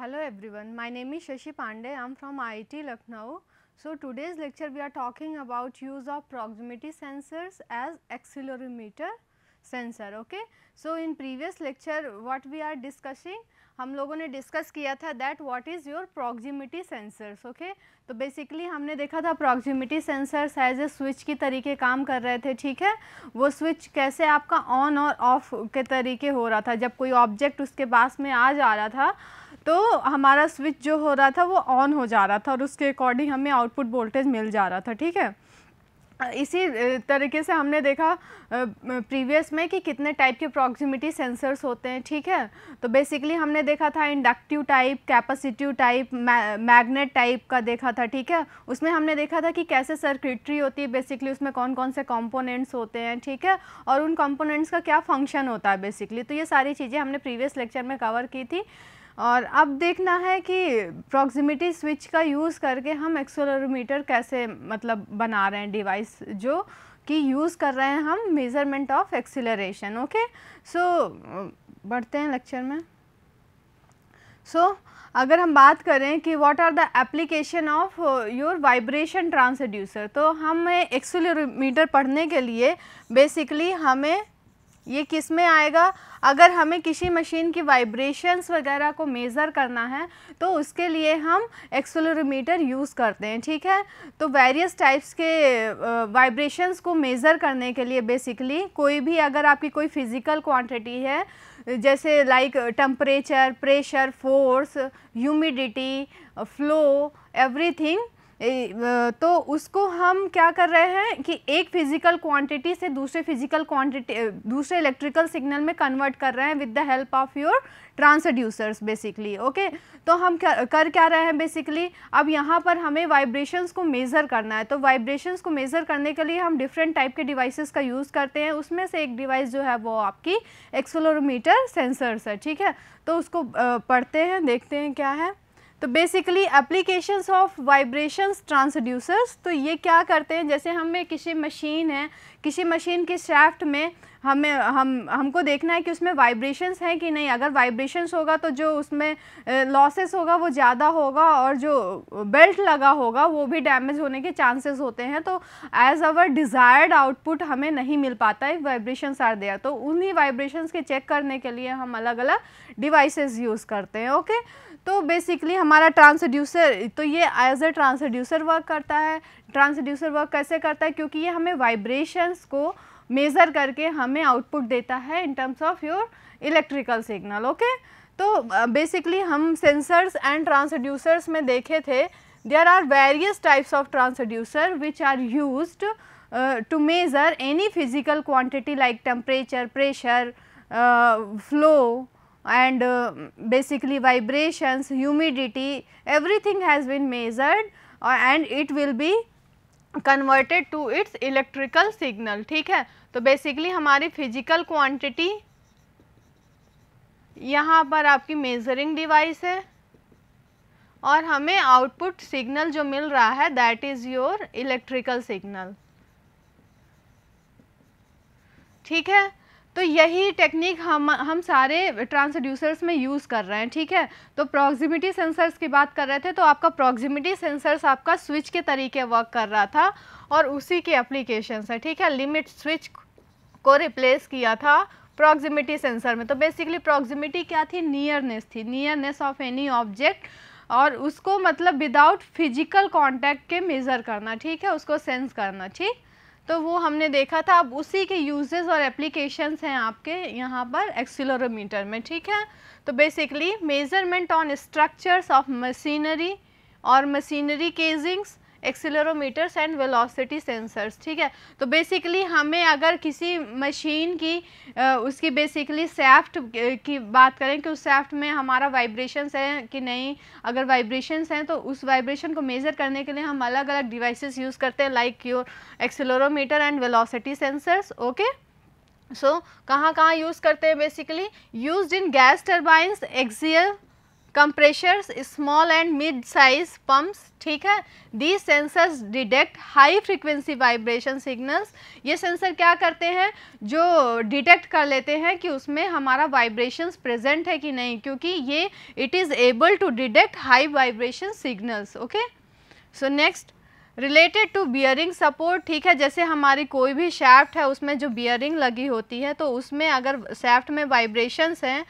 Hello everyone, my name is Shashi Pandey. I am from IIT Lucknow. So today's lecture we are talking about use of proximity sensors as accelerometer sensor. Okay. So in previous lecture what we are discussing, हम लोगों ने discuss किया था that what is your proximity sensors. Okay. तो basically हमने देखा था proximity sensors as a switch की तरीके काम कर रहे थे. ठीक है. वो स्विच कैसे आपका ऑन और ऑफ के तरीके हो रहा था. जब कोई ऑब्जेक्ट उसके पास में आ जा रहा था तो हमारा स्विच जो हो रहा था वो ऑन हो जा रहा था और उसके अकॉर्डिंग हमें आउटपुट वोल्टेज मिल जा रहा था. ठीक है. इसी तरीके से हमने देखा प्रीवियस में कि कितने टाइप के प्रॉक्सिमिटी सेंसर्स होते हैं. ठीक है. तो बेसिकली हमने देखा था inductive type, capacitive type, magnet type का देखा था. ठीक है. उसमें हमने देखा था कि कैसे सर्किटरी होती है, बेसिकली उसमें कौन कौन से कंपोनेंट्स होते हैं. ठीक है. और उन कंपोनेंट्स का क्या फंक्शन होता है बेसिकली. तो ये सारी चीज़ें हमने प्रीवियस लेक्चर में कवर की थी. और अब देखना है कि प्रॉक्सिमिटी स्विच का यूज़ करके हम एक्सेलेरोमीटर कैसे मतलब बना रहे हैं डिवाइस जो कि यूज़ कर रहे हैं हम मेज़रमेंट ऑफ एक्सीलरेशन. ओके. सो बढ़ते हैं लेक्चर में. सो अगर हम बात करें कि what are the application of your vibration transducer, तो हमें एक्सेलेरोमीटर पढ़ने के लिए बेसिकली हमें ये किस में आएगा, अगर हमें किसी मशीन की वाइब्रेशंस वगैरह को मेज़र करना है तो उसके लिए हम एक्सेलेरोमीटर यूज़ करते हैं. ठीक है. तो वेरियस टाइप्स के वाइब्रेशंस को मेज़र करने के लिए बेसिकली कोई भी अगर आपकी कोई फिज़िकल क्वांटिटी है जैसे like temperature, pressure, force, humidity, flow, everything, तो उसको हम क्या कर रहे हैं कि एक फिज़िकल क्वांटिटी से दूसरे फिज़िकल क्वांटिटी दूसरे इलेक्ट्रिकल सिग्नल में कन्वर्ट कर रहे हैं with the help of your transducers basically. Okay. तो हम क्या रहे हैं बेसिकली, अब यहाँ पर हमें वाइब्रेशंस को मेज़र करना है. तो वाइब्रेशंस को मेज़र करने के लिए हम डिफरेंट टाइप के डिवाइसेस का यूज़ करते हैं. उसमें से एक डिवाइस जो है वो आपकी एक्सेलेरोमीटर सेंसर्स है. ठीक है. तो उसको पढ़ते हैं, देखते हैं क्या है. तो basically applications of vibrations transducers, तो ये क्या करते हैं, जैसे हमें किसी मशीन है, किसी मशीन के शाफ्ट में हमको देखना है कि उसमें वाइब्रेशंस हैं कि नहीं. अगर वाइब्रेशंस होगा तो जो उसमें लॉसेस होगा वो ज़्यादा होगा और जो बेल्ट लगा होगा वो भी डैमेज होने के चांसेस होते हैं. तो एज आवर डिज़ायर्ड आउटपुट हमें नहीं मिल पाता है वाइब्रेशंस आर देयर. तो उन्हीं वाइब्रेशंस के चेक करने के लिए हम अलग अलग डिवाइसेस यूज़ करते हैं. ओके. तो बेसिकली हमारा ट्रांसड्यूसर, तो ये एज अ ट्रांसड्यूसर वर्क करता है. ट्रांसड्यूसर वर्क कैसे करता है, क्योंकि ये हमें वाइब्रेशंस को मेज़र करके हमें आउटपुट देता है in terms of your electrical signal. Okay. तो बेसिकली हम सेंसर्स एंड ट्रांसड्यूसर्स में देखे थे there are various types of transducer which are used to measure any physical quantity like temperature, pressure, flow and basically vibrations, humidity, everything has been measured and it will be converted to its electrical signal. ठीक है. तो basically हमारी physical quantity यहाँ पर आपकी measuring device है और हमें आउटपुट सिग्नल जो मिल रहा है that is your electrical signal. ठीक है. तो यही टेक्निक हम सारे ट्रांसड्यूसर्स में यूज़ कर रहे हैं. ठीक है. तो प्रॉक्सिमिटी सेंसर्स की बात कर रहे थे, तो आपका प्रॉक्सिमिटी सेंसर्स आपका स्विच के तरीके वर्क कर रहा था और उसी की एप्लीकेशंस है. ठीक है. लिमिट स्विच को रिप्लेस किया था प्रॉक्सिमिटी सेंसर में. तो बेसिकली प्रॉक्सिमिटी क्या थी, नियरनेस थी, नियरनेस ऑफ एनी ऑब्जेक्ट, और उसको मतलब विदाउट फिजिकल कॉन्टैक्ट के मेज़र करना. ठीक है. उसको सेंस करना. ठीक. तो वो हमने देखा था. अब उसी के यूजेस और एप्लीकेशंस हैं आपके यहाँ पर एक्सेलेरोमीटर में. ठीक है. तो basically measurement on structures of machinery और मशीनरी केजिंग्स, एक्सेलेरोमीटर्स एंड वेलोसिटी सेंसर्स. ठीक है. तो बेसिकली हमें अगर किसी मशीन की उसकी बेसिकली सैफ्ट की बात करें कि उस सैफ्ट में हमारा वाइब्रेशंस है कि नहीं, अगर वाइब्रेशंस हैं तो उस वाइब्रेशन को मेज़र करने के लिए हम अलग अलग डिवाइसेस यूज़ करते हैं like your accelerometer and velocity sensors. Okay. So कहाँ यूज़ करते हैं, basically used in gas turbines, axial compressors, small and mid size pumps, ठीक है. These sensors detect high frequency vibration signals. ये सेंसर क्या करते हैं, जो डिटेक्ट कर लेते हैं कि उसमें हमारा वाइब्रेशंस प्रेजेंट है कि नहीं, क्योंकि ये it is able to detect high vibration signals. Okay. So next related to bearing support, ठीक है. जैसे हमारी कोई भी शैफ्ट है उसमें जो बियरिंग लगी होती है, तो उसमें अगर शैफ्ट में वाइब्रेशंस हैं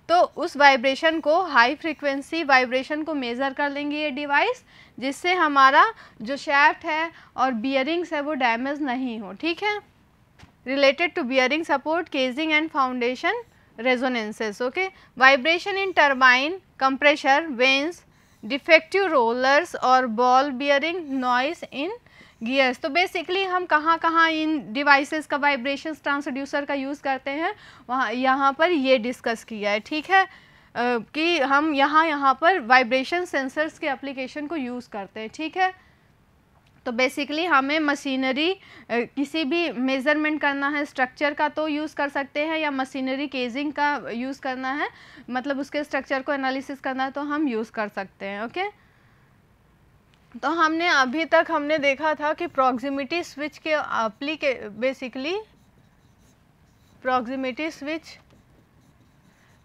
तो उस वाइब्रेशन को, हाई फ्रीक्वेंसी वाइब्रेशन को मेज़र कर लेंगे ये डिवाइस, जिससे हमारा जो शैफ्ट है और बियरिंग्स है वो डैमेज नहीं हो. ठीक है. Related to bearing support, casing and foundation resonances. Okay. Vibration in turbine, compressor, vanes, defective rollers और ball bearing, noise in gears. तो बेसिकली हम कहाँ कहाँ इन डिवाइसेस का वाइब्रेशन ट्रांसड्यूसर का यूज़ करते हैं, वहाँ यहाँ पर ये डिस्कस किया है. ठीक है. कि हम यहाँ पर वाइब्रेशन सेंसर्स के एप्लीकेशन को यूज़ करते हैं. ठीक है. तो बेसिकली हमें मशीनरी किसी भी मेज़रमेंट करना है स्ट्रक्चर का तो यूज़ कर सकते हैं, या मशीनरी केजिंग का यूज़ करना है, मतलब उसके स्ट्रक्चर को एनालिसिस करना है तो हम यूज़ कर सकते हैं. ओके. तो हमने अभी तक हमने देखा था कि प्रॉक्सिमिटी स्विच के बेसिकली प्रॉक्सिमिटी स्विच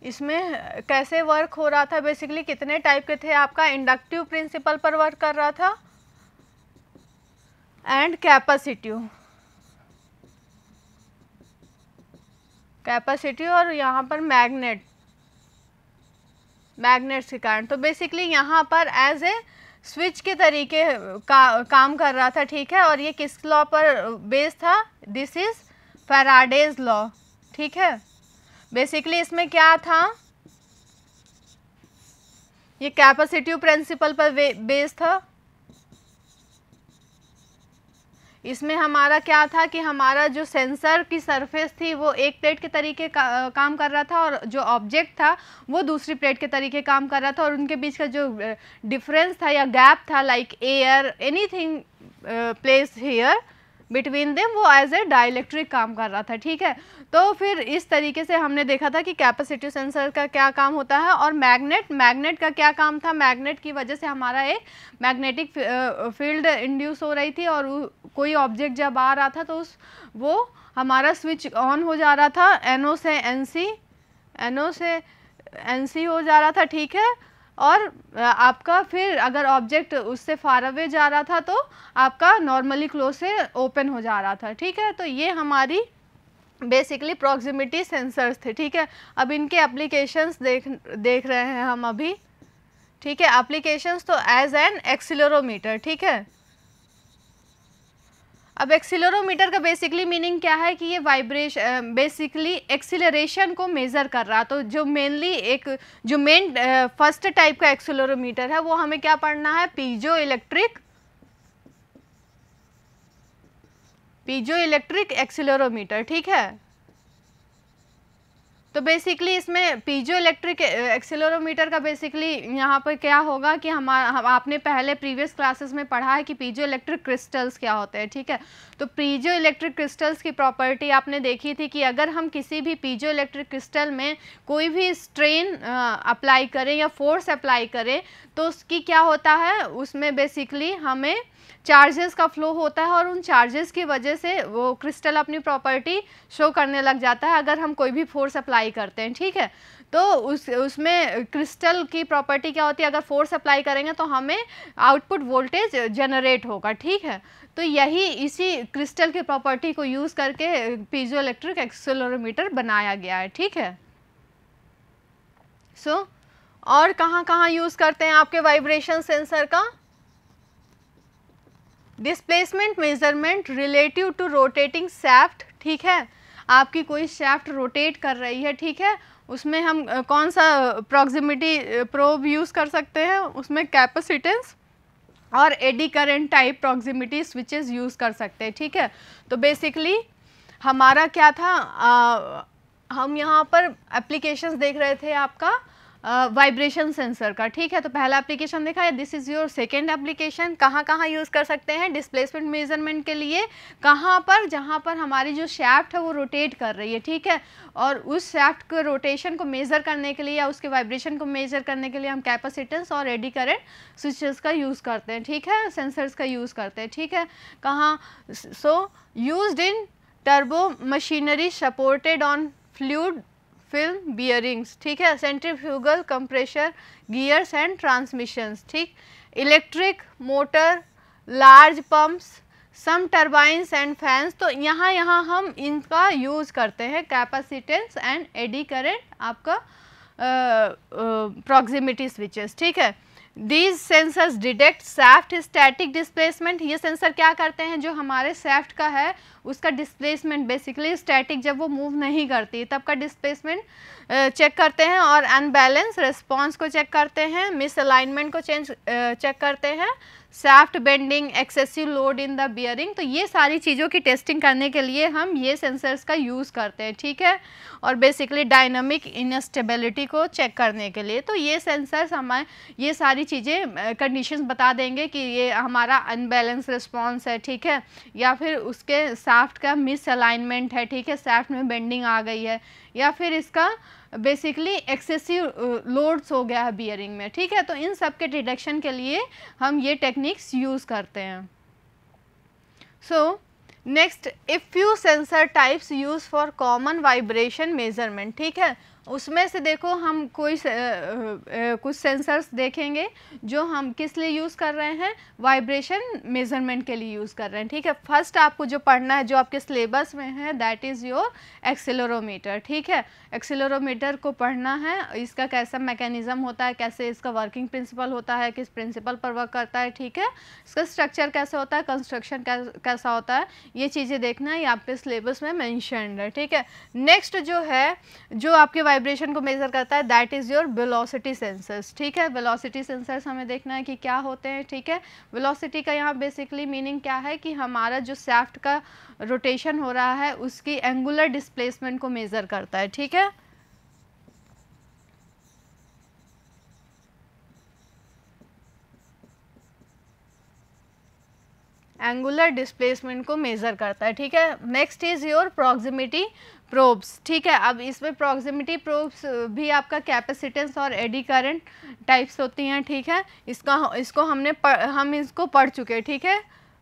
इसमें कैसे वर्क हो रहा था, बेसिकली कितने टाइप के थे. आपका इंडक्टिव प्रिंसिपल पर वर्क कर रहा था एंड कैपेसिटिव और यहाँ पर मैग्नेट्स के कारण. तो बेसिकली यहाँ पर एज ए स्विच के तरीके काम कर रहा था. ठीक है. और ये किस लॉ पर बेस था, दिस इज फैराडेज लॉ. ठीक है. बेसिकली इसमें क्या था, ये कैपेसिटिव प्रिंसिपल पर बेस था. इसमें हमारा क्या था कि हमारा जो सेंसर की सरफेस थी वो एक प्लेट के तरीके काम कर रहा था, और जो ऑब्जेक्ट था वो दूसरी प्लेट के तरीके काम कर रहा था, और उनके बीच का जो डिफरेंस था या गैप था, like air anything place here between them, वो एज ए डाइलेक्ट्रिक काम कर रहा था. ठीक है. तो फिर इस तरीके से हमने देखा था कि कैपेसिटिव सेंसर का क्या काम होता है, और मैग्नेट का क्या काम था. मैग्नेट की वजह से हमारा एक मैग्नेटिक फील्ड इंड्यूस हो रही थी, और कोई ऑब्जेक्ट जब आ रहा था तो वो हमारा स्विच ऑन हो जा रहा था, NO से NC हो जा रहा था. ठीक है. और आपका फिर अगर ऑब्जेक्ट उससे फार अवे जा रहा था तो आपका नॉर्मली क्लोज से ओपन हो जा रहा था. ठीक है. तो ये हमारी बेसिकली प्रॉक्सिमिटी सेंसर्स थे. ठीक है. अब इनके एप्लीकेशंस देख रहे हैं हम अभी. ठीक है. एप्लीकेशंस तो एज एन एक्सीलरोमीटर. ठीक है. अब एक्सीलरोमीटर का बेसिकली मीनिंग क्या है कि ये वाइब्रेशन बेसिकली एक्सीलरेशन को मेज़र कर रहा. तो जो मेन फर्स्ट टाइप का एक्सीलरोमीटर है वो हमें क्या पढ़ना है, पीजो इलेक्ट्रिक एक्सीलरोमीटर. ठीक है. तो बेसिकली इसमें पीजो इलेक्ट्रिक एक्सीलरोमीटर का बेसिकली यहाँ पर क्या होगा कि हम आपने पहले प्रीवियस क्लासेस में पढ़ा है कि पीजो इलेक्ट्रिक क्रिस्टल्स क्या होते हैं. ठीक है. तो पीजो इलेक्ट्रिक क्रिस्टल्स की प्रॉपर्टी आपने देखी थी कि अगर हम किसी भी पीजो इलेक्ट्रिक क्रिस्टल में कोई भी स्ट्रेन अप्लाई करें या फोर्स अप्लाई करें तो उसकी क्या होता है, उसमें बेसिकली हमें चार्जेस का फ्लो होता है, और उन चार्जेस की वजह से वो क्रिस्टल अपनी प्रॉपर्टी शो करने लग जाता है अगर हम कोई भी फोर्स अप्लाई करते हैं. ठीक है. तो उसमें क्रिस्टल की प्रॉपर्टी क्या होती है, अगर फोर्स अप्लाई करेंगे तो हमें आउटपुट वोल्टेज जनरेट होगा. ठीक है. तो यही इसी क्रिस्टल की प्रॉपर्टी को यूज़ करके पीजो इलेक्ट्रिक एक्सीलरोमीटर बनाया गया है. ठीक है. सो और कहाँ कहाँ यूज़ करते हैं आपके वाइब्रेशन सेंसर का, displacement measurement relative to rotating shaft. ठीक है. आपकी कोई शैफ्ट रोटेट कर रही है. ठीक है. उसमें हम कौन सा प्रॉक्सिमिटी प्रोब यूज़ कर सकते हैं, उसमें कैपेसिटेंस और eddy current type proximity switches use कर सकते हैं. ठीक है. तो बेसिकली हमारा क्या था, हम यहाँ पर एप्लीकेशंस देख रहे थे आपका वाइब्रेशन सेंसर का, ठीक है। तो पहला एप्लीकेशन देखा है, this is your second application. कहाँ कहाँ यूज़ कर सकते हैं डिस्प्लेसमेंट मेजरमेंट के लिए, कहाँ पर, जहाँ पर हमारी जो शैफ्ट है वो रोटेट कर रही है, ठीक है, और उस शैफ्ट के रोटेशन को मेज़र करने के लिए या उसके वाइब्रेशन को मेज़र करने के लिए हम कैपेसिटेंस और एडी करंट स्विचेस का यूज़ करते हैं, ठीक है, सेंसर्स का यूज़ करते हैं, ठीक है। कहाँ, so used in turbo machinery supported on fluid film bearings, ठीक है, centrifugal compressor gears and transmissions, ठीक, electric motor, large pumps, some turbines and fans. तो यहाँ हम इनका यूज़ करते हैं कैपेसिटेंस एंड एडी करंट आपका प्रॉक्सिमिटी स्विचेस, ठीक है। These sensors detect shaft static displacement। ये सेंसर क्या करते हैं, जो हमारे shaft का है उसका डिस्प्लेसमेंट, बेसिकली स्टैटिक जब वो मूव नहीं करती तब का डिस्प्लेसमेंट चेक करते हैं, और अनबैलेंस रिस्पॉन्स को चेक करते हैं, मिस अलाइनमेंट को चेक करते हैं, shaft bending, excessive load in the bearing. तो ये सारी चीज़ों की टेस्टिंग करने के लिए हम ये सेंसर्स का यूज़ करते हैं, ठीक है, और बेसिकली डायनामिक इनस्टेबिलिटी को चेक करने के लिए। तो ये सेंसर्स हमें ये सारी चीज़ें कंडीशंस बता देंगे कि ये हमारा अनबैलेंस रिस्पॉन्स है, ठीक है, या फिर उसके शाफ्ट का मिस अलाइनमेंट है, ठीक है, शाफ्ट में बेंडिंग आ गई है, या फिर इसका बेसिकली एक्सेसिव लोड्स हो गया है बियरिंग में, ठीक है। तो इन सब के डिटेक्शन के लिए हम ये टेक्निक्स यूज़ करते हैं। So next, if few sensor types use for common vibration measurement, ठीक है, उसमें से देखो हम कोई कुछ सेंसर्स देखेंगे जो हम किस लिए यूज़ कर रहे हैं, वाइब्रेशन मेजरमेंट के लिए यूज़ कर रहे हैं, ठीक है। फर्स्ट आपको जो पढ़ना है, जो आपके सिलेबस में है, दैट इज़ योर एक्सेलेरोमीटर, ठीक है। एक्सेलेरोमीटर को पढ़ना है, इसका कैसा मैकेनिज़्म होता है, कैसे इसका वर्किंग प्रिंसिपल होता है, किस प्रिंसिपल पर वर्क करता है, ठीक है, इसका स्ट्रक्चर कैसे होता है, कंस्ट्रक्शन कैसा होता है, ये चीज़ें देखना है, ये आपके सिलेबस में मेंशन्ड है, ठीक है। नेक्स्ट जो है, जो आपके वाइब्रेशन को मेजर करता है, that is your velocity sensors, ठीक है। वेलोसिटी सेंसर्स हमें देखना है कि क्या होते हैं, ठीक है। वेलोसिटी का यहाँ बेसिकली मीनिंग क्या है कि हमारा जो शाफ्ट का रोटेशन हो रहा है उसकी एंगुलर डिस्प्लेसमेंट को मेजर करता है, ठीक है। एंगुलर डिस्प्लेसमेंट को मेजर करता है, ठीक है। Next is your proximity probes, ठीक है। अब इसमें प्रॉक्सिमिटी प्रोब्स भी आपका कैपेसिटेंस और एडी करंट टाइप्स होती हैं, ठीक है। हम इसको पढ़ चुके हैं, ठीक है।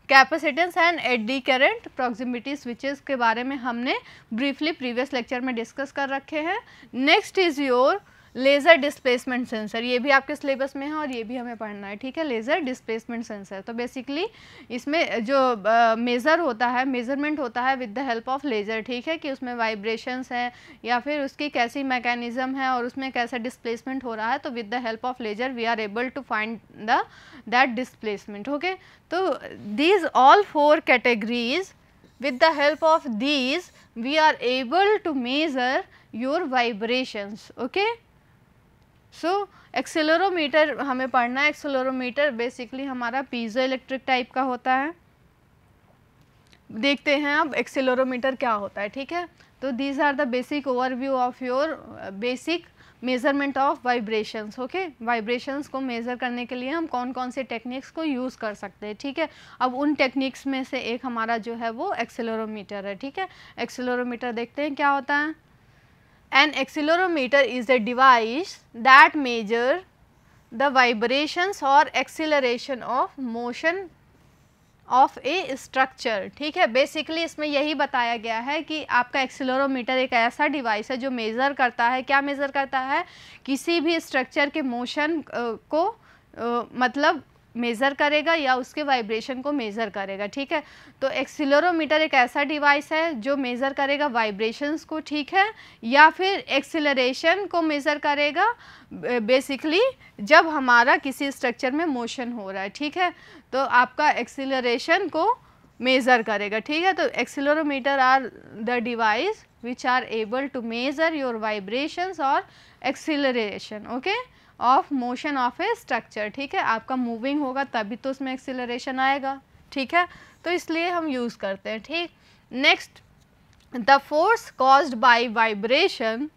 Capacitance and eddy current proximity switches के बारे में हमने ब्रीफली प्रीवियस लेक्चर में डिस्कस कर रखे हैं। Next is your laser displacement sensor, ये भी आपके सिलेबस में है और ये भी हमें पढ़ना है, ठीक है। लेज़र डिस्प्लेसमेंट सेंसर, तो बेसिकली इसमें जो मेज़र होता है, मेजरमेंट होता है with the help of laser, ठीक है, कि उसमें वाइब्रेशंस है या फिर उसकी कैसी मैकेनिज़्म है और उसमें कैसा डिस्प्लेसमेंट हो रहा है। तो with the help of laser we are able to find that displacement, okay. तो these all 4 categories, with the help of these we are able to measure your vibrations, okay। So accelerometer हमें पढ़ना है। Accelerometer basically हमारा piezo electric type का होता है। देखते हैं अब एक्सेलेरोमीटर क्या होता है, ठीक है। तो these are the basic overview of your basic measurement of vibrations, okay. Vibrations को मेज़र करने के लिए हम कौन कौन से टेक्निक्स को यूज़ कर सकते हैं, ठीक है। अब उन टेक्निक्स में से एक हमारा जो है वो एक्सेलेरोमीटर है, ठीक है। एक्सेलेरोमीटर देखते हैं क्या होता है। An accelerometer is a device that measures the vibrations or acceleration of motion of a structure, ठीक है। बेसिकली इसमें यही बताया गया है कि आपका एक्सेलेरोमीटर एक ऐसा डिवाइस है जो मेज़र करता है, क्या मेज़र करता है, किसी भी स्ट्रक्चर के मोशन को मतलब मेज़र करेगा या उसके वाइब्रेशन को मेज़र करेगा, ठीक है। तो एक्सेलेरोमीटर एक ऐसा डिवाइस है जो मेज़र करेगा वाइब्रेशंस को, ठीक है, या फिर एक्सेलरेशन को मेज़र करेगा बेसिकली जब हमारा किसी स्ट्रक्चर में मोशन हो रहा है, ठीक है। तो आपका एक्सेलरेशन को मेज़र करेगा, ठीक है। तो accelerometer are the device which are able to measure your vibrations और acceleration, okay, of motion of a structure, ठीक है। आपका मूविंग होगा तभी तो उसमें एक्सेलरेशन आएगा, ठीक है। तो इसलिए हम यूज़ करते हैं, ठीक। Next, the force caused by vibration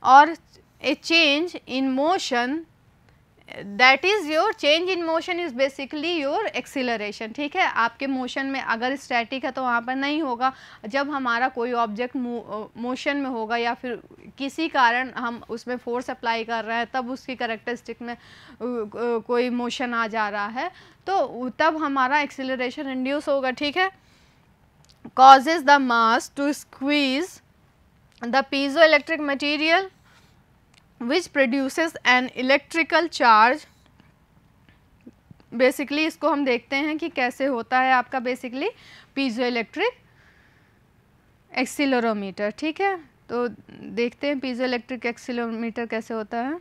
और a change in motion, that is your change in motion is basically your acceleration, ठीक है। आपके मोशन में अगर स्टैटिक है तो वहाँ पर नहीं होगा, जब हमारा कोई ऑब्जेक्ट मोशन में होगा या फिर किसी कारण हम उसमें फोर्स अप्लाई कर रहे हैं तब उसकी कैरेक्टरिस्टिक में कोई मोशन आ जा रहा है तो तब हमारा एक्सीलरेशन इंड्यूस होगा, ठीक है। causes the mass to squeeze the piezoelectric material which produces an electrical charge। Basically इसको हम देखते हैं कि कैसे होता है आपका बेसिकली पीजोइलेक्ट्रिक एक्सीलरोमीटर, ठीक है। तो देखते हैं पीजोइलेक्ट्रिक एक्सीलरोमीटर कैसे होता है।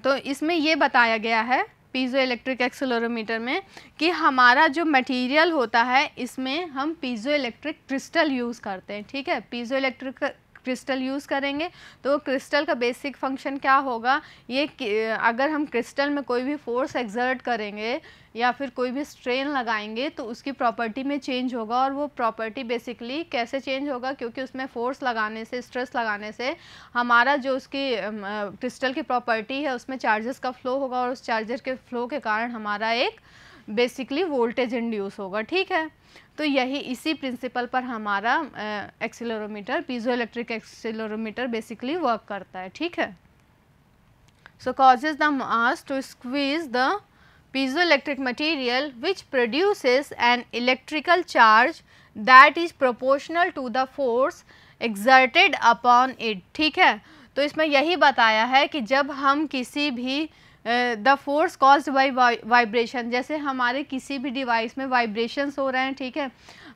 तो इसमें ये बताया गया है पीजोइलेक्ट्रिक एक्सीलरोमीटर में कि हमारा जो मटेरियल होता है इसमें हम पीजोइलेक्ट्रिक क्रिस्टल यूज़ करते हैं, ठीक है। पीजोइलेक्ट्रिक क्रिस्टल यूज़ करेंगे तो क्रिस्टल का बेसिक फंक्शन क्या होगा, ये अगर हम क्रिस्टल में कोई भी फोर्स एक्सर्ट करेंगे या फिर कोई भी स्ट्रेन लगाएंगे तो उसकी प्रॉपर्टी में चेंज होगा। और वो प्रॉपर्टी बेसिकली कैसे चेंज होगा, क्योंकि उसमें फोर्स लगाने से, स्ट्रेस लगाने से हमारा जो उसकी क्रिस्टल की प्रॉपर्टी है उसमें चार्जेस का फ्लो होगा और उस चार्जर के फ्लो के कारण हमारा एक बेसिकली वोल्टेज इंड्यूस होगा, ठीक है। तो यही इसी प्रिंसिपल पर हमारा accelerometer, piezoelectric accelerometer basically work करता है, ठीक है। So causes the mass to squeeze the piezoelectric material which produces an electrical charge that is proportional to the force exerted upon it, ठीक है। तो इसमें यही बताया है कि जब हम किसी भी the force caused by vibration, जैसे हमारे किसी भी डिवाइस में वाइब्रेशंस हो रहे हैं, ठीक है।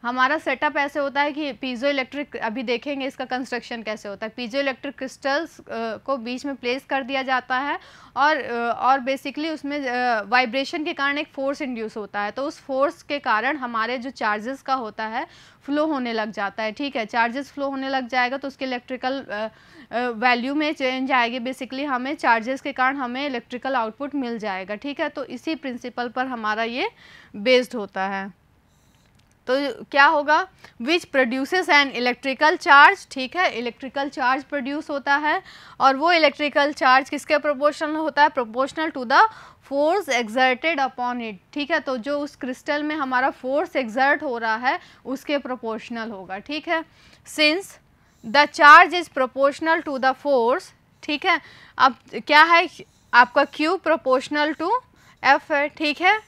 हमारा सेटअप ऐसे होता है कि पीजोइलेक्ट्रिक, अभी देखेंगे इसका कंस्ट्रक्शन कैसे होता है। पीजोइलेक्ट्रिक क्रिस्टल्स को बीच में प्लेस कर दिया जाता है और बेसिकली उसमें वाइब्रेशन के कारण एक फोर्स इंड्यूस होता है। तो उस फोर्स के कारण हमारे जो चार्जेस का होता है फ्लो होने लग जाता है, ठीक है। चार्जेस फ्लो होने लग जाएगा तो उसके इलेक्ट्रिकल वैल्यू में चेंज आएगी, बेसिकली हमें चार्जेस के कारण हमें इलेक्ट्रिकल आउटपुट मिल जाएगा, ठीक है। तो इसी प्रिंसिपल पर हमारा ये बेस्ड होता है। तो क्या होगा, which produces an electrical charge, ठीक है। इलेक्ट्रिकल चार्ज प्रोड्यूस होता है और वो इलेक्ट्रिकल चार्ज किसके प्रोपोर्शनल होता है, proportional to the force exerted upon it, ठीक है। तो जो उस क्रिस्टल में हमारा फोर्स एक्सर्ट हो रहा है उसके प्रोपोर्शनल होगा, ठीक है। Since the charge is proportional to the force, ठीक है। अब क्या है आपका Q प्रोपोर्शनल टू F है, ठीक है।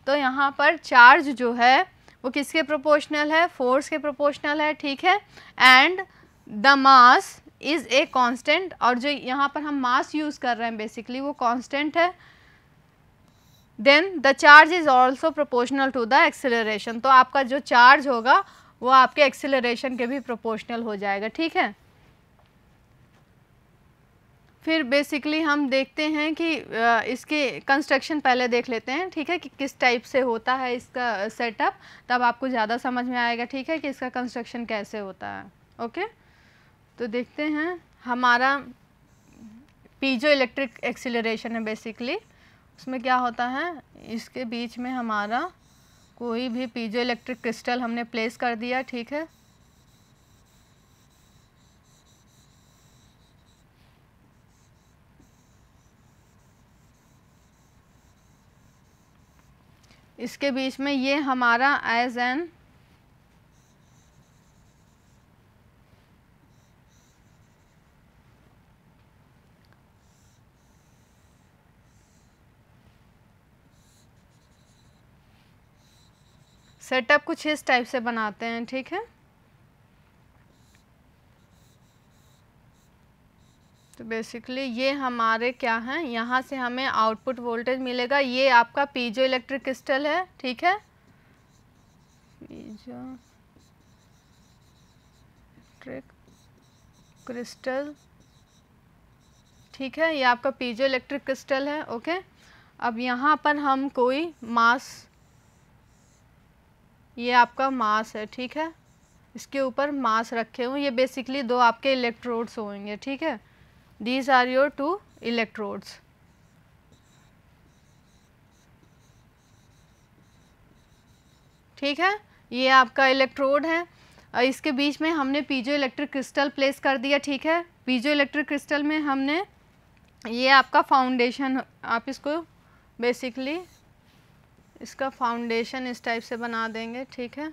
तो यहाँ पर चार्ज जो है वो किसके प्रोपोर्शनल है, फोर्स के प्रोपोर्शनल है, ठीक है। And the mass is a constant, और जो यहाँ पर हम मास यूज़ कर रहे हैं बेसिकली वो कांस्टेंट है। Then the charge is also proportional to the acceleration, तो आपका जो चार्ज होगा वो आपके एक्सेलरेशन के भी प्रोपोर्शनल हो जाएगा, ठीक है। फिर बेसिकली हम देखते हैं कि इसके कंस्ट्रक्शन पहले देख लेते हैं, ठीक है, कि किस टाइप से होता है इसका सेटअप, तब आपको ज़्यादा समझ में आएगा, ठीक है, कि इसका कंस्ट्रक्शन कैसे होता है। ओके, तो देखते हैं हमारा पीजो इलेक्ट्रिक एक्सीलरेशन है बेसिकली। उसमें क्या होता है, इसके बीच में हमारा कोई भी पीजो इलेक्ट्रिक क्रिस्टल हमने प्लेस कर दिया, ठीक है। इसके बीच में ये हमारा एज एन सेटअप कुछ इस टाइप से बनाते हैं, ठीक है। तो बेसिकली ये हमारे क्या हैं, यहाँ से हमें आउटपुट वोल्टेज मिलेगा। ये आपका पीजो इलेक्ट्रिक क्रिस्टल है, ठीक है, पीजो इलेक्ट्रिक क्रिस्टल, ठीक है। ये आपका पीजो इलेक्ट्रिक क्रिस्टल है, ओके। अब यहाँ पर हम कोई मास, ये आपका मास है, ठीक है, इसके ऊपर मास रखे हुए, ये बेसिकली दो आपके इलेक्ट्रोड्स होंगे, ठीक है। These are your two electrodes, ठीक है। ये आपका इलेक्ट्रोड है, इसके बीच में हमने पीजो इलेक्ट्रिक क्रिस्टल प्लेस कर दिया, ठीक है। पीजो इलेक्ट्रिक क्रिस्टल में हमने ये आपका फाउंडेशन, आप इसको बेसिकली इसका फाउंडेशन इस टाइप से बना देंगे, ठीक है।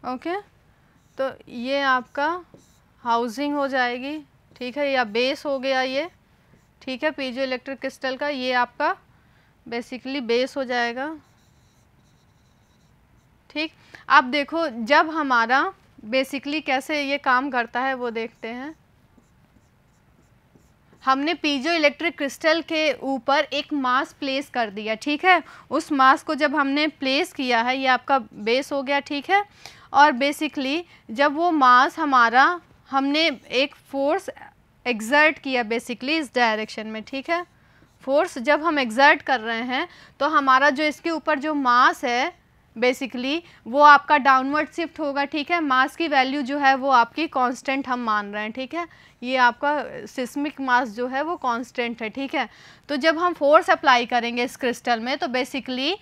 ओके, तो ये आपका हाउसिंग हो जाएगी, ठीक है, या बेस हो गया ये, ठीक है, पीजो इलेक्ट्रिक क्रिस्टल का ये आपका बेसिकली बेस हो जाएगा, ठीक। अब देखो जब हमारा बेसिकली कैसे ये काम करता है वो देखते हैं। हमने पीजो इलेक्ट्रिक क्रिस्टल के ऊपर एक मास प्लेस कर दिया, ठीक है। उस मास को जब हमने प्लेस किया है, ये आपका बेस हो गया, ठीक है। और बेसिकली जब वो मास हमारा, हमने एक फोर्स एक्सर्ट किया बेसिकली इस डायरेक्शन में, ठीक है। फोर्स जब हम एक्सर्ट कर रहे हैं तो हमारा जो इसके ऊपर जो मास है बेसिकली वो आपका डाउनवर्ड शिफ्ट होगा, ठीक है। मास की वैल्यू जो है वो आपकी कांस्टेंट हम मान रहे हैं, ठीक है। ये आपका सिस्मिक मास जो है वो कांस्टेंट है, ठीक है। तो जब हम फोर्स अप्लाई करेंगे इस क्रिस्टल में तो बेसिकली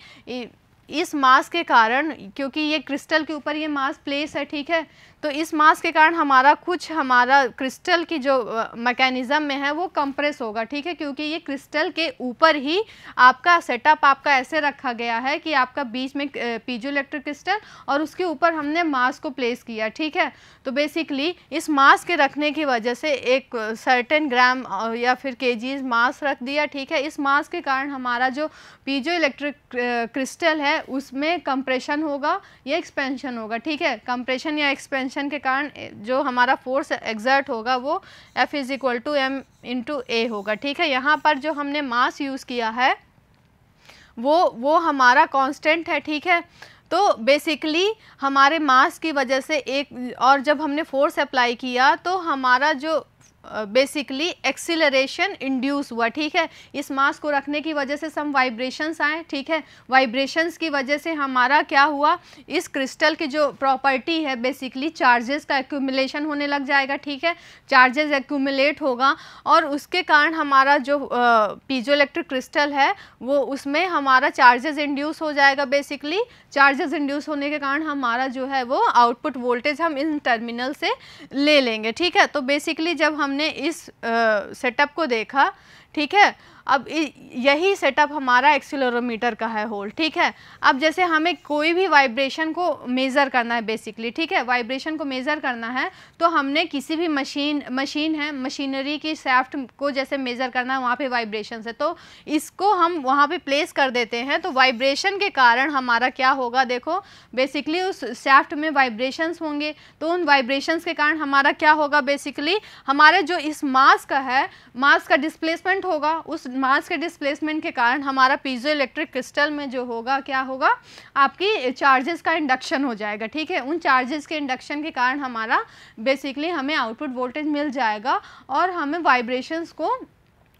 इस मास के कारण, क्योंकि ये क्रिस्टल के ऊपर ये मास प्लेस है, ठीक है, तो इस मास के कारण हमारा क्रिस्टल की जो मैकेनिज़्म में है वो कंप्रेस होगा, ठीक है, क्योंकि ये क्रिस्टल के ऊपर ही आपका सेटअप आपका ऐसे रखा गया है कि आपका बीच में पीजो इलेक्ट्रिक क्रिस्टल और उसके ऊपर हमने मास को प्लेस किया, ठीक है। तो बेसिकली इस मास के रखने की वजह से एक सर्टेन ग्राम या फिर केजीज मास रख दिया, ठीक है। इस मास के कारण हमारा जो पीजो इलेक्ट्रिक क्रिस्टल है उसमें कंप्रेशन होगा या एक्सपेंशन होगा, ठीक है। कंप्रेशन या एक्सपेंशन के कारण जो हमारा फोर्स एक्सर्ट होगा वो F = m/a होगा, ठीक है। यहाँ पर जो हमने मास यूज़ किया है वो हमारा कांस्टेंट है, ठीक है। तो बेसिकली हमारे मास की वजह से एक और जब हमने फोर्स अप्लाई किया तो हमारा जो बेसिकली एक्सीलरेशन इंड्यूस हुआ, ठीक है। इस मास को रखने की वजह से सम वाइब्रेशंस आए, ठीक है। वाइब्रेशंस की वजह से हमारा क्या हुआ, इस क्रिस्टल की जो प्रॉपर्टी है बेसिकली चार्जेस का एक्यूमुलेशन होने लग जाएगा, ठीक है। चार्जेस एक्यूमुलेट होगा और उसके कारण हमारा जो पीजो इलेक्ट्रिक क्रिस्टल है वो उसमें हमारा चार्जेस इंड्यूस हो जाएगा। बेसिकली चार्जेस इंड्यूस होने के कारण हमारा जो है वो आउटपुट वोल्टेज हम इन टर्मिनल से ले लेंगे, ठीक है। तो बेसिकली जब हमने इस सेटअप को देखा, ठीक है, अब यही सेटअप हमारा एक्सीलरोमीटर का है होल, ठीक है। अब जैसे हमें कोई भी वाइब्रेशन को मेज़र करना है बेसिकली, ठीक है, वाइब्रेशन को मेज़र करना है तो हमने किसी भी मशीनरी की शाफ्ट को जैसे मेज़र करना है, वहाँ पे वाइब्रेशन है तो इसको हम वहाँ पे प्लेस कर देते हैं, तो वाइब्रेशन के कारण हमारा क्या होगा, देखो बेसिकली उस शाफ्ट में वाइब्रेशंस होंगे, तो उन वाइब्रेशंस के कारण हमारा क्या होगा, बेसिकली हमारे जो इस मास का है, मास का डिस्प्लेसमेंट होगा, उस मास के डिस्प्लेसमेंट के कारण हमारा पीजो इलेक्ट्रिक क्रिस्टल में जो होगा क्या होगा, आपकी चार्जेस का इंडक्शन हो जाएगा, ठीक है। उन चार्जेस के इंडक्शन के कारण हमारा बेसिकली हमें आउटपुट वोल्टेज मिल जाएगा और हमें वाइब्रेशंस को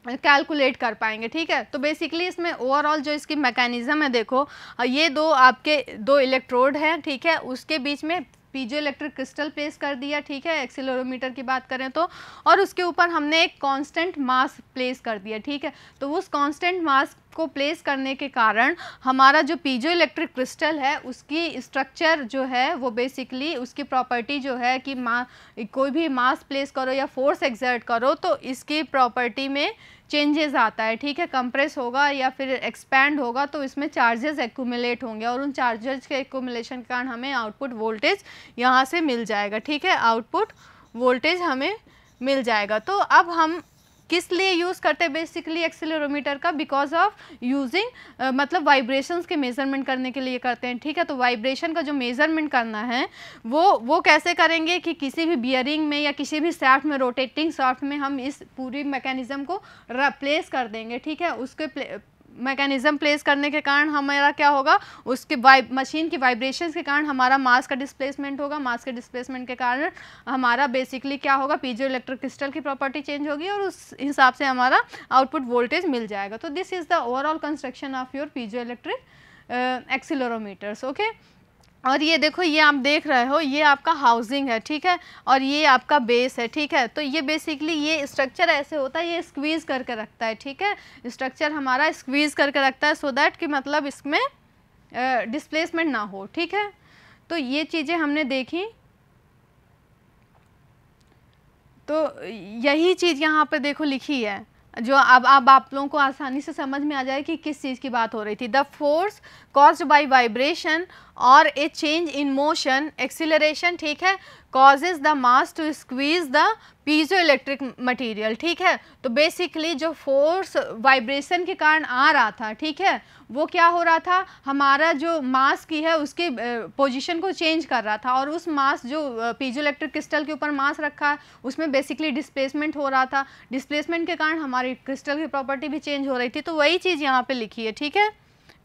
कैलकुलेट कर पाएंगे, ठीक है। तो बेसिकली इसमें ओवरऑल जो इसकी मैकेनिज़्म है, देखो ये दो इलेक्ट्रोड हैं, ठीक है, उसके बीच में पीजो इलेक्ट्रिक क्रिस्टल प्लेस कर दिया, ठीक है, एक्सीलरोमीटर की बात करें तो, और उसके ऊपर हमने एक कांस्टेंट मास प्लेस कर दिया, ठीक है। तो उस कांस्टेंट मास को प्लेस करने के कारण हमारा जो पीजो इलेक्ट्रिक क्रिस्टल है उसकी स्ट्रक्चर जो है वो बेसिकली उसकी प्रॉपर्टी जो है कि कोई भी मास प्लेस करो या फोर्स एक्सर्ट करो तो इसकी प्रॉपर्टी में चेंजेस आता है, ठीक है। कंप्रेस होगा या फिर एक्सपैंड होगा तो इसमें चार्जेस एक्यूमुलेट होंगे और उन चार्जेस के एक्यूमुलेशन के कारण हमें आउटपुट वोल्टेज यहाँ से मिल जाएगा, ठीक है, आउटपुट वोल्टेज हमें मिल जाएगा। तो अब हम किस लिए यूज़ करते हैं बेसिकली एक्सीलरोमीटर का, बिकॉज ऑफ यूजिंग मतलब वाइब्रेशंस के मेजरमेंट करने के लिए करते हैं, ठीक है। तो वाइब्रेशन का जो मेजरमेंट करना है वो कैसे करेंगे कि किसी भी बियरिंग में या किसी भी शाफ्ट में, रोटेटिंग शाफ्ट में हम इस पूरी मैकेनिज़्म को प्लेस कर देंगे, ठीक है। उसके मैकेनिज़्म प्लेस करने के कारण हमारा क्या होगा, उसके मशीन की वाइब्रेशंस के कारण हमारा मास का डिस्प्लेसमेंट होगा, मास के डिस्प्लेसमेंट के कारण हमारा बेसिकली क्या होगा, पीजो इलेक्ट्रिक क्रिस्टल की प्रॉपर्टी चेंज होगी और उस हिसाब से हमारा आउटपुट वोल्टेज मिल जाएगा। तो this is the overall construction of your piezo electric accelerometers, okay. और ये देखो, ये आप देख रहे हो, ये आपका हाउसिंग है, ठीक है, और ये आपका बेस है, ठीक है। तो ये बेसिकली ये स्ट्रक्चर ऐसे होता है, ये स्क्वीज़ करके रखता है, ठीक है, स्ट्रक्चर हमारा स्क्वीज़ करके रखता है सो दैट कि मतलब इसमें डिस्प्लेसमेंट ना हो, ठीक है। तो ये चीज़ें हमने देखी, तो यही चीज़ यहाँ पे देखो लिखी है, जो अब आप लोगों को आसानी से समझ में आ जाए कि किस चीज़ की बात हो रही थी। The force caused by vibration और a change in motion acceleration, ठीक है, causes the mass to squeeze the piezo electric material, ठीक है। तो बेसिकली जो फोर्स वाइब्रेशन के कारण आ रहा था, ठीक है, वो क्या हो रहा था, हमारा जो मास की है उसके पोजीशन को चेंज कर रहा था, और उस मास जो पीजो इलेक्ट्रिक क्रिस्टल के ऊपर मास रखा है उसमें बेसिकली डिस्प्लेसमेंट हो रहा था। डिस्प्लेसमेंट के कारण हमारी क्रिस्टल की प्रॉपर्टी भी चेंज हो रही थी। तो वही चीज़ यहाँ पे लिखी है, ठीक है।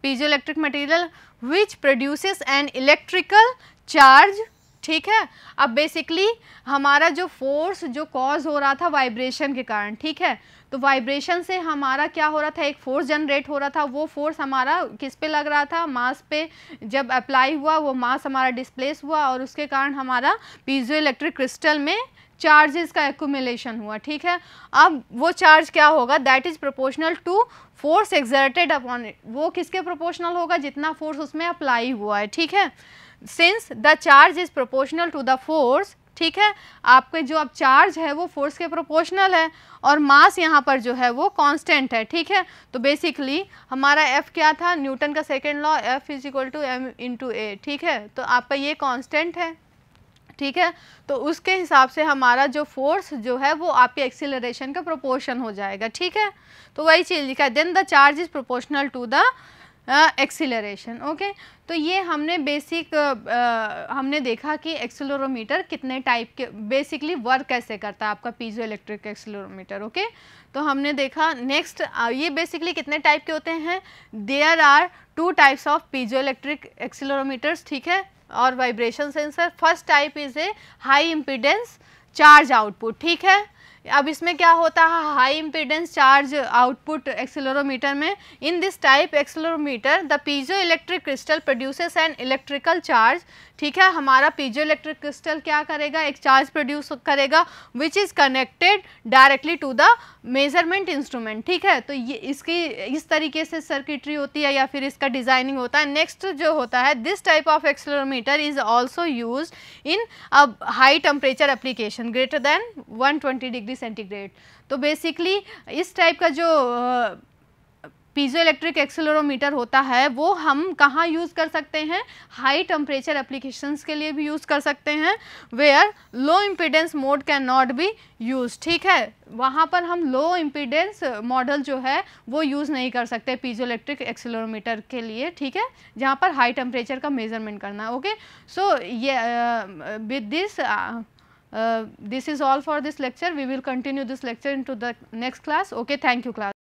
Piezo electric material which produces an electrical charge, ठीक है। अब बेसिकली हमारा जो फोर्स जो कॉज हो रहा था वाइब्रेशन के कारण, ठीक है, तो वाइब्रेशन से हमारा क्या हो रहा था, एक फोर्स जनरेट हो रहा था। वो फोर्स हमारा किस पे लग रहा था, मास पे जब अप्लाई हुआ वो मास हमारा डिस्प्लेस हुआ, और उसके कारण हमारा पीजो इलेक्ट्रिक क्रिस्टल में चार्जेस का एक्यूमुलेशन हुआ, ठीक है। अब वो चार्ज क्या होगा, that is proportional to force exerted upon it, वो किसके प्रोपोर्शनल होगा, जितना फोर्स उसमें अप्लाई हुआ है, ठीक है। Since the charge is proportional to the force, ठीक है, आपके जो अब चार्ज है वो फोर्स के प्रोपोर्शनल है, और मास यहाँ पर जो है वो कांस्टेंट है, ठीक है। तो बेसिकली हमारा F क्या था, न्यूटन का second law, F is equal to m into A, ठीक है। तो आपका ये कांस्टेंट है, ठीक है। तो उसके हिसाब से हमारा जो फोर्स जो है वो आपके एक्सीलरेशन का प्रोपोर्शन हो जाएगा, ठीक है। तो वही चीज़ लिखा है, then the charge is proportional to the acceleration, okay. तो ये हमने बेसिक हमने देखा कि एक्सीलरोमीटर कितने टाइप के बेसिकली वर्क कैसे करता है आपका पीजो इलेक्ट्रिक एक्सीलरोमीटर, ओके। तो हमने देखा नेक्स्ट ये बेसिकली कितने टाइप के होते हैं, there are 2 types of piezo electric accelerometers, ठीक है, और vibration sensor. First type is a high impedance charge output, ठीक है। अब इसमें क्या होता है, high impedance charge output accelerometer में, in this type accelerometer the piezo electric crystal produces an electrical charge, ठीक है। हमारा पीजो इलेक्ट्रिक क्रिस्टल क्या करेगा, एक चार्ज प्रोड्यूस करेगा which is connected directly to the measurement instrument, ठीक है। तो ये इसकी इस तरीके से सर्किटरी होती है या फिर इसका डिज़ाइनिंग होता है। नेक्स्ट जो होता है, this type of accelerometer is also use in a high temperature application greater than 120 degree centigrade. तो बेसिकली इस टाइप का जो पीजो इलेक्ट्रिक एक्सीलरोमीटर होता है वो हम कहाँ यूज़ कर सकते हैं, हाई टेम्परेचर एप्लीकेशंस के लिए भी यूज़ कर सकते हैं, where low impedance mode can not be use, ठीक है। वहाँ पर हम लो इम्पीडेंस मॉडल जो है वो यूज़ नहीं कर सकते पीजो इलेक्ट्रिक एक्सीलरोमीटर के लिए, ठीक है, जहाँ पर हाई टेम्परेचर का मेजरमेंट करना है, ओके। सो ये with this this is all for this lecture. We will continue this lecture into the next class. Okay, thank you class.